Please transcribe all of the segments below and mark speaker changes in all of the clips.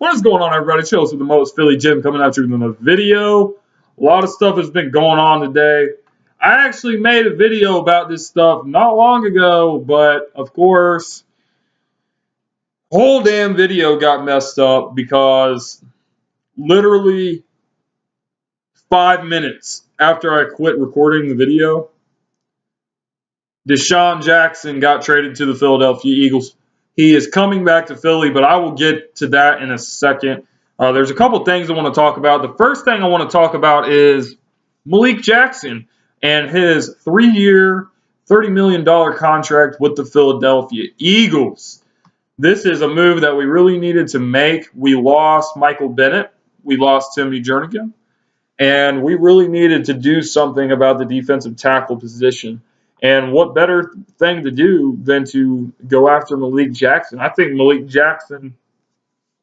Speaker 1: What is going on, everybody? Chills with the most Philly Jim coming at you with another video. A lot of stuff has been going on today. I actually made a video about this stuff not long ago, but of course, whole damn video got messed up because literally 5 minutes after I quit recording the video, DeSean Jackson got traded to the Philadelphia Eagles. He is coming back to Philly, but I will get to that in a second. There's a couple things I want to talk about. The first thing I want to talk about is Malik Jackson and his 3-year, $30 million contract with the Philadelphia Eagles. This is a move that we really needed to make. We lost Michael Bennett. We lost Timmy Jernigan. And we really needed to do something about the defensive tackle position. And what better thing to do than to go after Malik Jackson? I think Malik Jackson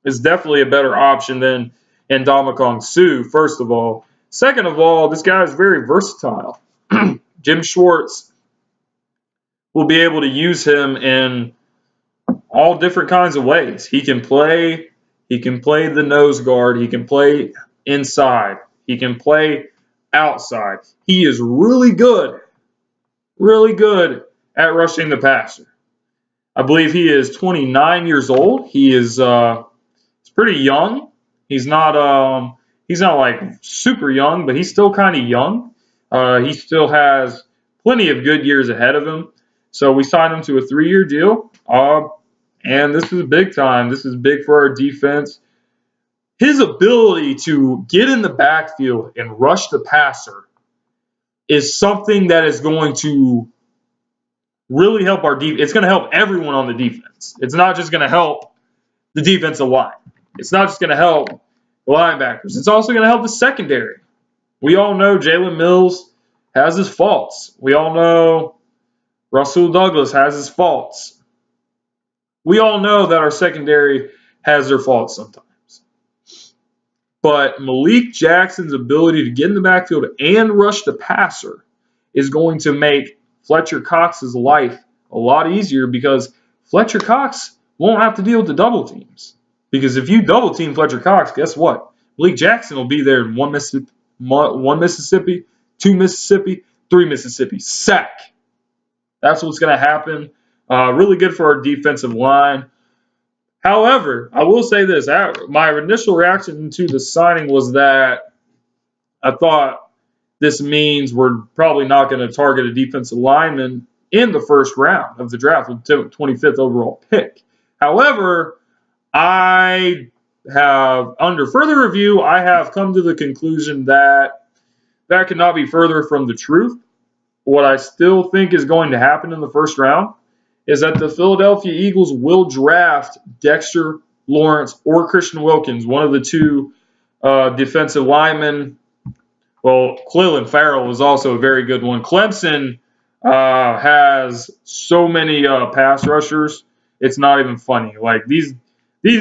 Speaker 1: is definitely a better option than Ndamukong Suh, first of all. Second of all, this guy is very versatile. Jim Schwartz will be able to use him in all different kinds of ways. He can play the nose guard. He can play inside. He can play outside. He is really good at rushing the passer. I believe he is 29 years old. He is he's pretty young. He's not like super young, but he's still kind of young. He still has plenty of good years ahead of him. So we signed him to a 3-year deal. And this is big time. This is big for our defense. His ability to get in the backfield and rush the passer is something that is going to really help our defense. It's going to help everyone on the defense. It's not just going to help the defensive line. It's not just going to help the linebackers. It's also going to help the secondary. We all know Jalen Mills has his faults. We all know Rasul Douglas has his faults. We all know that our secondary has their faults sometimes. But Malik Jackson's ability to get in the backfield and rush the passer is going to make Fletcher Cox's life a lot easier because Fletcher Cox won't have to deal with the double teams. Because if you double team Fletcher Cox, guess what? Malik Jackson will be there in one Mississippi, 2 Mississippi, 3 Mississippi. Sack. That's what's going to happen. Really good for our defensive line. However, I will say this. My initial reaction to the signing was that I thought this means we're probably not going to target a defensive lineman in the first round of the draft with the 25th overall pick. However, under further review, I have come to the conclusion that that could not be further from the truth. What I still think is going to happen in the first round is that the Philadelphia Eagles will draft Dexter Lawrence or Christian Wilkins, one of the two defensive linemen. Well, Clelin Ferrell is also a very good one. Clemson has so many pass rushers, it's not even funny. Like these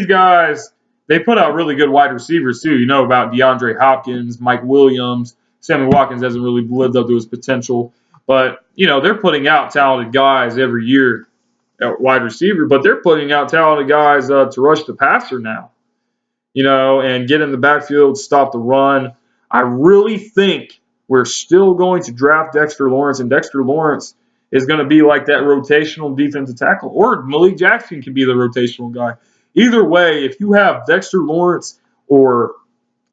Speaker 1: guys, they put out really good wide receivers too. You know about DeAndre Hopkins, Mike Williams. Sammy Watkins hasn't really lived up to his potential. But, you know, they're putting out talented guys every year at wide receiver, but they're putting out talented guys to rush the passer now, you know, and get in the backfield, stop the run. I really think we're still going to draft Dexter Lawrence, and Dexter Lawrence is going to be like that rotational defensive tackle, or Malik Jackson can be the rotational guy. Either way, if you have Dexter Lawrence or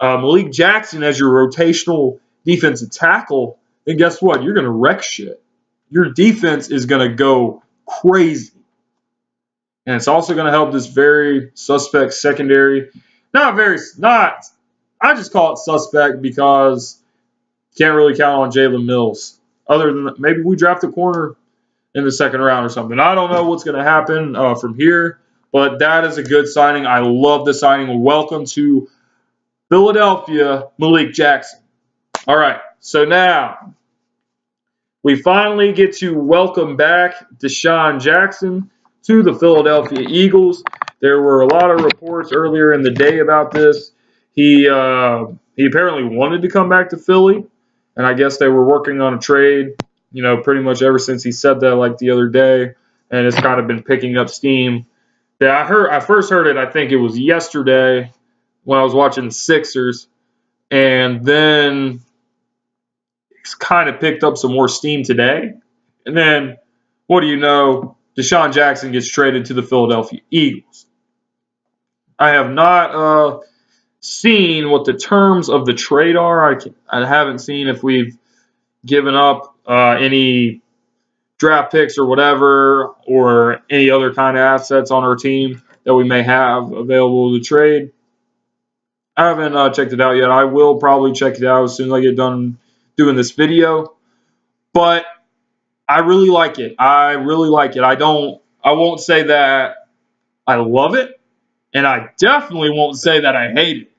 Speaker 1: Malik Jackson as your rotational defensive tackle, then guess what? You're going to wreck shit. Your defense is going to go crazy. And it's also going to help this very suspect secondary. I just call it suspect because can't really count on Jalen Mills. Other than that, maybe we draft a corner in the second round or something. I don't know what's going to happen from here, but that is a good signing. I love the signing. Welcome to Philadelphia, Malik Jackson. All right, so now we finally get to welcome back DeSean Jackson to the Philadelphia Eagles. There were a lot of reports earlier in the day about this. He apparently wanted to come back to Philly, and I guess they were working on a trade, you know, pretty much ever since he said that like the other day, and it's kind of been picking up steam Yeah, I first heard it, I think it was yesterday when I was watching the Sixers, and then it's kind of picked up some more steam today. And then, what do you know? DeSean Jackson gets traded to the Philadelphia Eagles. I have not seen what the terms of the trade are. I haven't seen if we've given up any draft picks or whatever, or any other kind of assets on our team that we may have available to trade. I haven't checked it out yet. I will probably check it out as soon as I get done doing this video. But I really like it. I really like it. I won't say that I love it, and I definitely won't say that I hate it.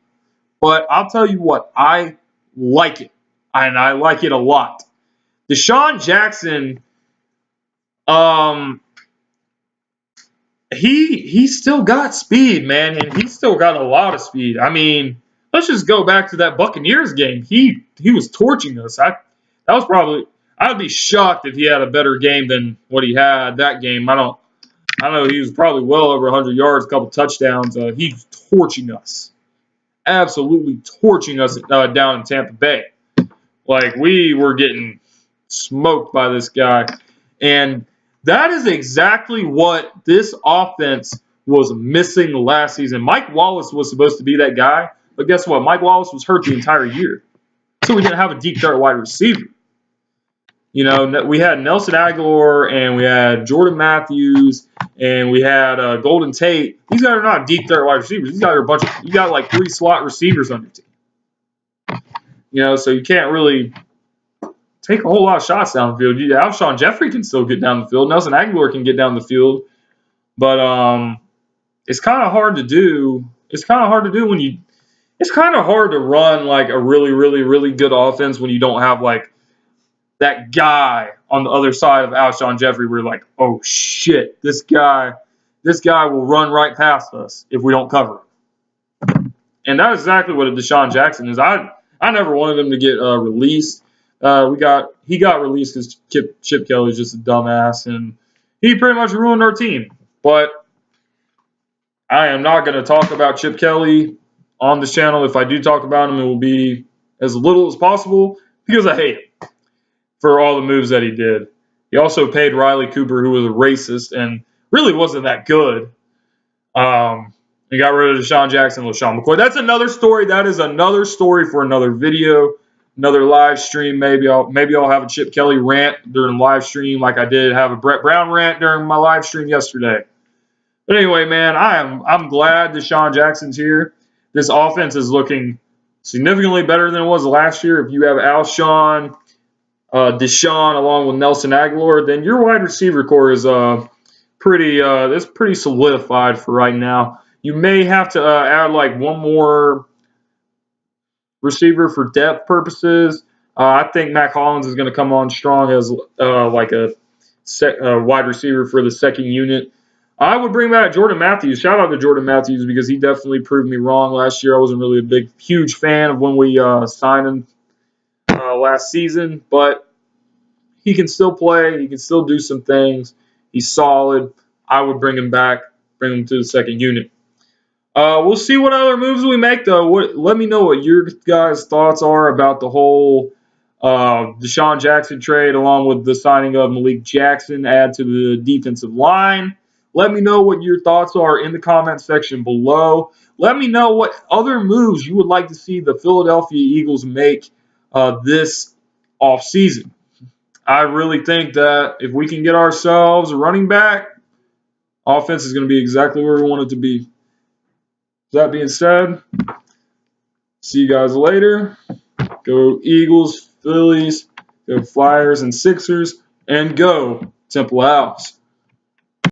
Speaker 1: But I'll tell you what, I like it, and I like it a lot. DeSean Jackson, um, he still got speed, man, and he's still got a lot of speed. I mean, let's just go back to that Buccaneers game. He was torching us. I'd be shocked if he had a better game than what he had that game. I know he was probably well over 100 yards, a couple touchdowns. He's torching us, absolutely torching us down in Tampa Bay. Like, we were getting smoked by this guy. And that is exactly what this offense was missing last season. Mike Wallace was supposed to be that guy, but guess what? Mike Wallace was hurt the entire year. So we didn't have a deep threat wide receiver. You know, we had Nelson Aguilar, and we had Jordan Matthews, and we had Golden Tate. These guys are not deep threat wide receivers. These guys are you got like 3 slot receivers on your team. You know, so you can't really take a whole lot of shots down the field. Alshon Jeffrey can still get down the field. Nelson Aguilar can get down the field. But it's kind of hard to do. It's kind of hard to do it's kind of hard to run like a really, really, really good offense when you don't have like that guy on the other side of Alshon Jeffrey. We're like, oh shit, this guy will run right past us if we don't cover him. And that's exactly what a DeSean Jackson is. I never wanted him to get released. He got released because Chip Kelly's just a dumbass, and he pretty much ruined our team. But I am not going to talk about Chip Kelly on this channel. If I do talk about him, it will be as little as possible because I hate him for all the moves that he did. He also paid Riley Cooper, who was a racist and really wasn't that good. He got rid of DeSean Jackson and LaShawn McCoy. That's another story. That is another story for another video, another live stream. Maybe I'll have a Chip Kelly rant during the live stream, like I did have a Brett Brown rant during my live stream yesterday. But anyway, man, I'm glad DeSean Jackson's here. This offense is looking significantly better than it was last year. If you have Alshon, DeSean, along with Nelson Aguilar, then your wide receiver core is pretty solidified for right now. You may have to add like one more receiver for depth purposes. I think Mac Hollins is going to come on strong as like a wide receiver for the second unit. I would bring back Jordan Matthews. Shout out to Jordan Matthews because he definitely proved me wrong last year. I wasn't really a huge fan of when we signed him last season, but he can still play. He can still do some things. He's solid. I would bring him back, bring him to the second unit. We'll see what other moves we make, though. Let me know what your guys' thoughts are about the whole DeSean Jackson trade, along with the signing of Malik Jackson, add to the defensive line. Let me know what your thoughts are in the comment section below. Let me know what other moves you would like to see the Philadelphia Eagles make this offseason. I really think that if we can get ourselves a running back, offense is going to be exactly where we want it to be. That being said, see you guys later. Go Eagles, Phillies, go Flyers and Sixers, and go Temple House.